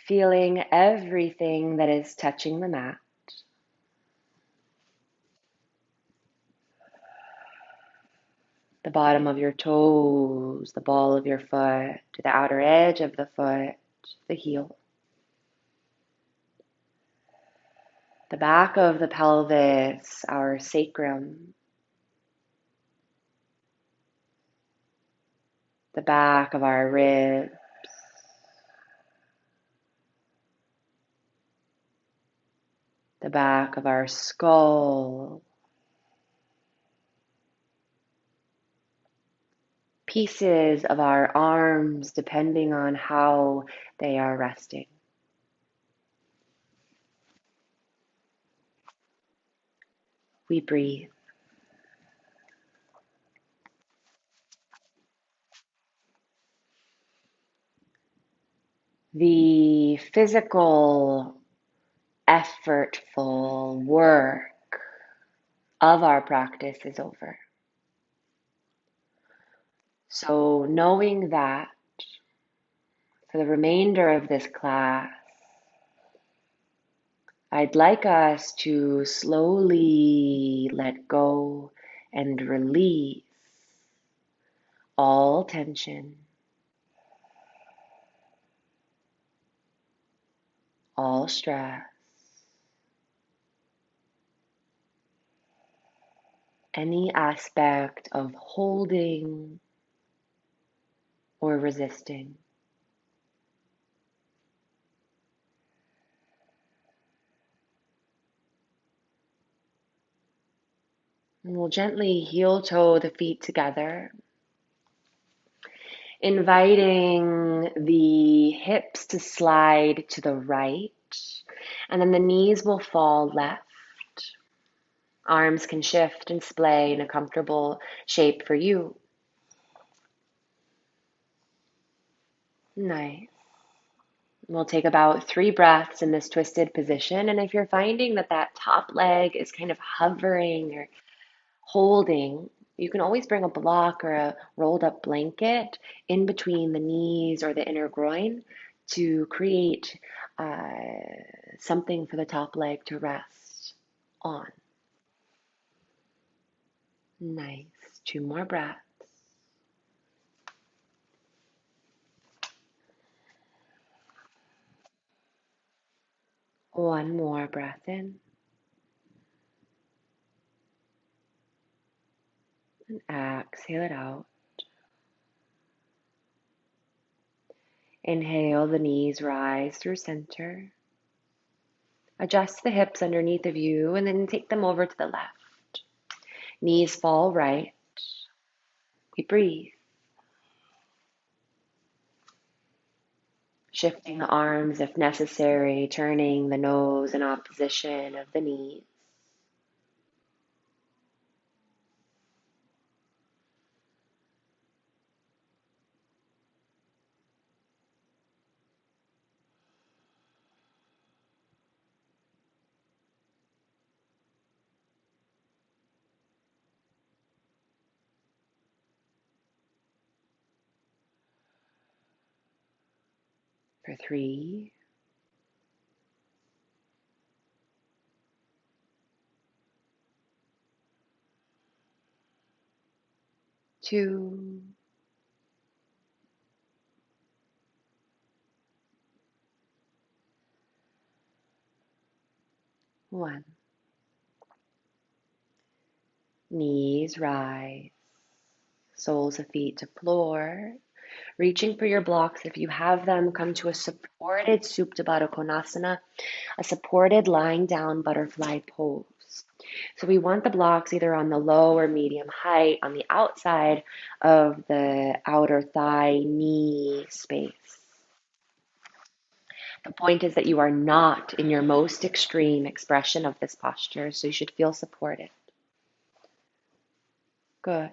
Feeling everything that is touching the mat. The bottom of your toes, the ball of your foot, to the outer edge of the foot, the heel. The back of the pelvis, our sacrum. The back of our ribs. The back of our skull. Pieces of our arms, depending on how they are resting. We breathe. The physical, effortful work of our practice is over. So knowing that for the remainder of this class, I'd like us to slowly let go and release all tension, all stress, any aspect of holding or resisting. And we'll gently heel toe the feet together, inviting the hips to slide to the right, and then the knees will fall left. Arms can shift and splay in a comfortable shape for you. Nice. We'll take about 3 breaths in this twisted position. And if you're finding that that top leg is kind of hovering or holding, you can always bring a block or a rolled up blanket in between the knees or the inner groin to create something for the top leg to rest on. Nice. 2 more breaths. One more breath in. And exhale it out. Inhale, the knees rise through center. Adjust the hips underneath of you and then take them over to the left. Knees fall right. We breathe. Shifting the arms if necessary, turning the nose in opposition of the knees. For 3, 2, 1. Knees rise. Soles of feet to floor. Reaching for your blocks. If you have them, come to a supported Supta Baddha Konasana, a supported lying down butterfly pose. So we want the blocks either on the low or medium height on the outside of the outer thigh knee space. The point is that you are not in your most extreme expression of this posture, so you should feel supported. Good.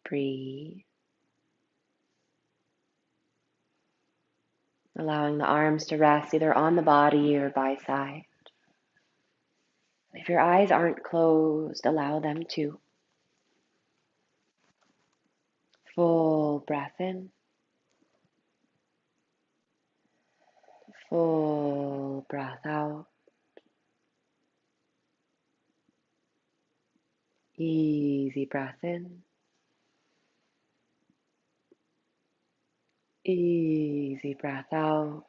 Breathe. Allowing the arms to rest either on the body or by side. If your eyes aren't closed, allow them to. Full breath in. Full breath out. Easy breath in. Easy breath out.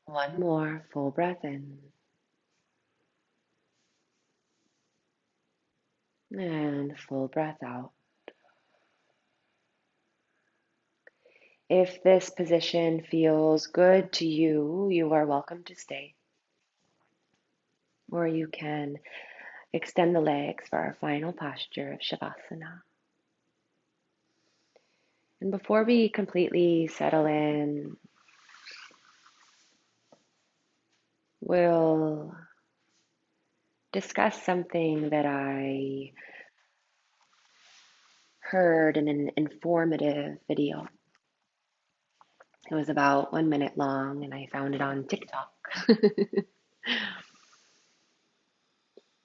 One more full breath in. And full breath out. If this position feels good to you, you are welcome to stay. Or you can extend the legs for our final posture of Shavasana. And before we completely settle in, we'll discuss something that I heard in an informative video. It was about 1 minute long, and I found it on TikTok.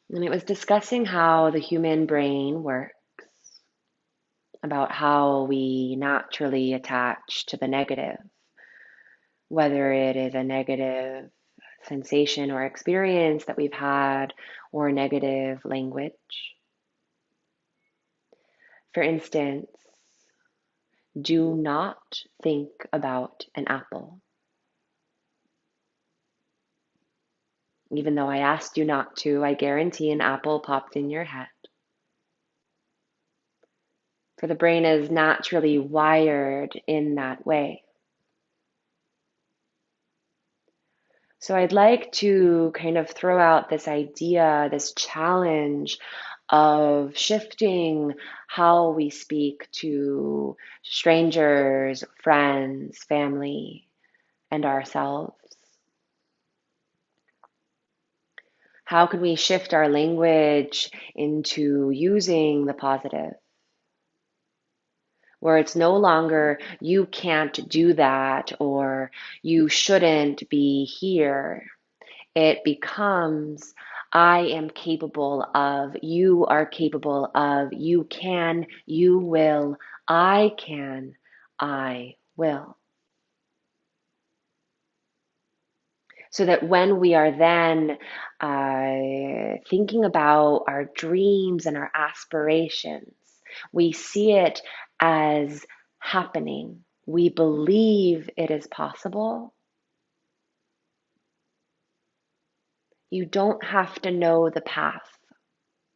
And it was discussing how the human brain works, about how we naturally attach to the negative, whether it is a negative sensation or experience that we've had, or negative language. For instance, do not think about an apple. Even though I asked you not to, I guarantee an apple popped in your head. For the brain is naturally wired in that way. So I'd like to kind of throw out this idea, this challenge of shifting how we speak to strangers, friends, family, and ourselves. How can we shift our language into using the positive? Where it's no longer, you can't do that, or you shouldn't be here. It becomes, I am capable of, you are capable of, you can, you will, I can, I will. So that when we are then thinking about our dreams and our aspirations, we see it as happening. We believe it is possible. You don't have to know the path.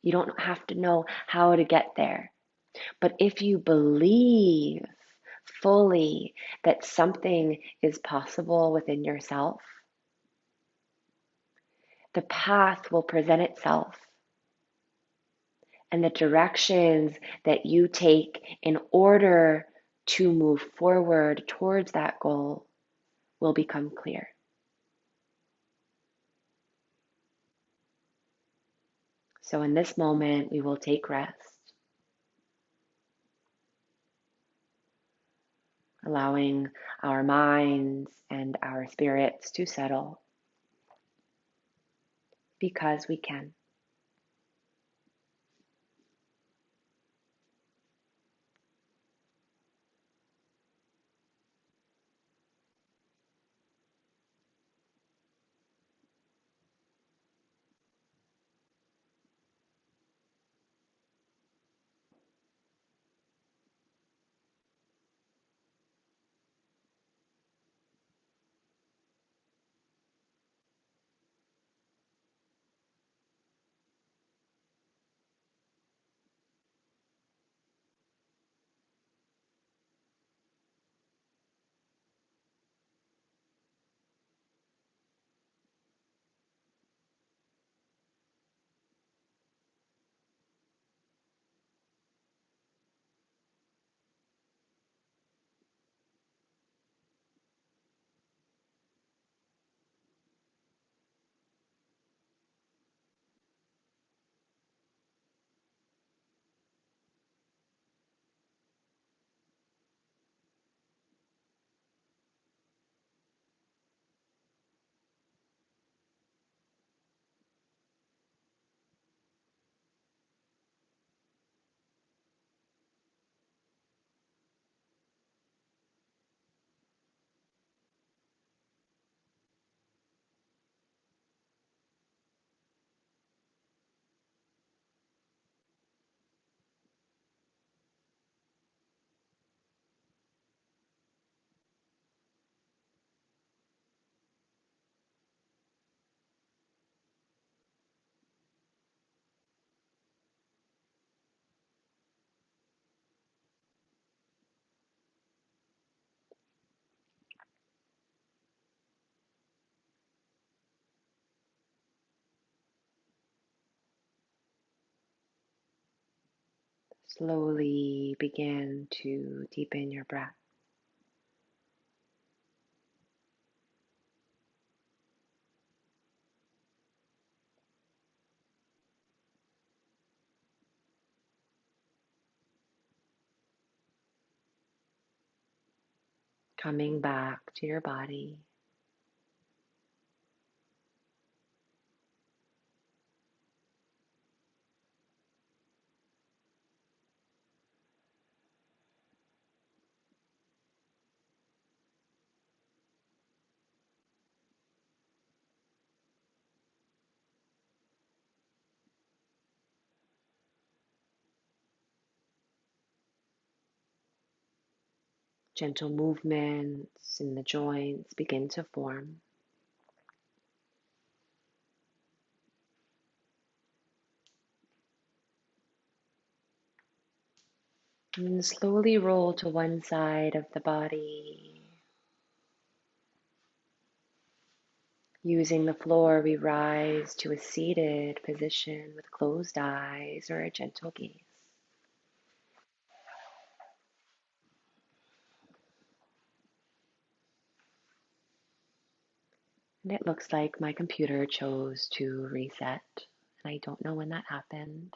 You don't have to know how to get there. But if you believe fully that something is possible within yourself, the path will present itself. And the directions that you take in order to move forward towards that goal will become clear. So in this moment, we will take rest, allowing our minds and our spirits to settle because we can. Slowly begin to deepen your breath. Coming back to your body. Gentle movements in the joints begin to form. And slowly roll to one side of the body. Using the floor, we rise to a seated position with closed eyes or a gentle gaze. And it looks like my computer chose to reset. And I don't know when that happened,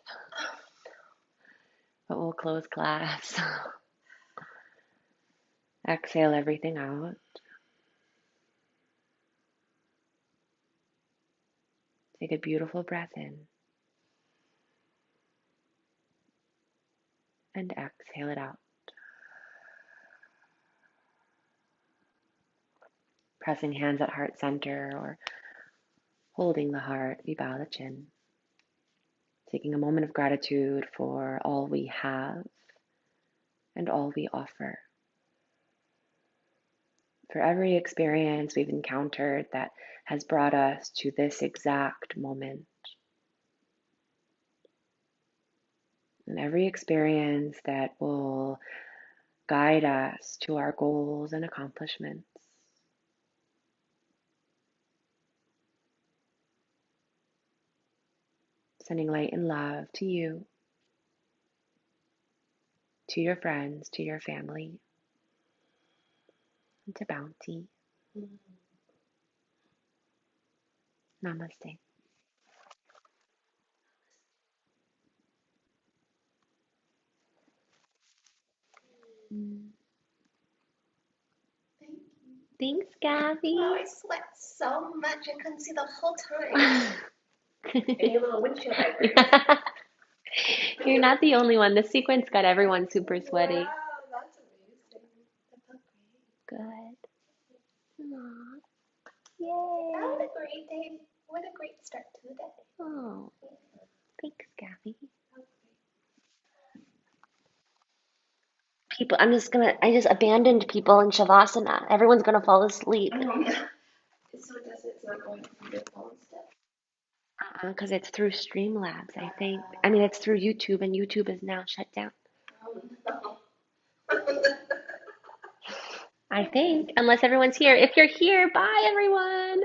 but we'll close class. Exhale everything out. Take a beautiful breath in. And exhale it out. Pressing hands at heart center or holding the heart, we bow the chin. Taking a moment of gratitude for all we have and all we offer. For every experience we've encountered that has brought us to this exact moment. And every experience that will guide us to our goals and accomplishments. Sending light and love to you, to your friends, to your family, and to Bounty. Namaste. Thanks, Gabby. Oh, I sweat so much I couldn't see the whole time. Any little windshield wipers. You're not the only one. The sequence got everyone super sweaty. Wow, that's amazing. That felt great. Good. Aww. What Yay. a great day. What a great start to the day. Oh, thanks, Gabby. People, I just abandoned people in Shavasana. Everyone's gonna fall asleep. Oh, yeah. So it's not going through your phone stuff? Because it's through Streamlabs, I think. I mean, it's through YouTube, and YouTube is now shut down. Oh, no. I think, unless everyone's here. If you're here, bye, everyone.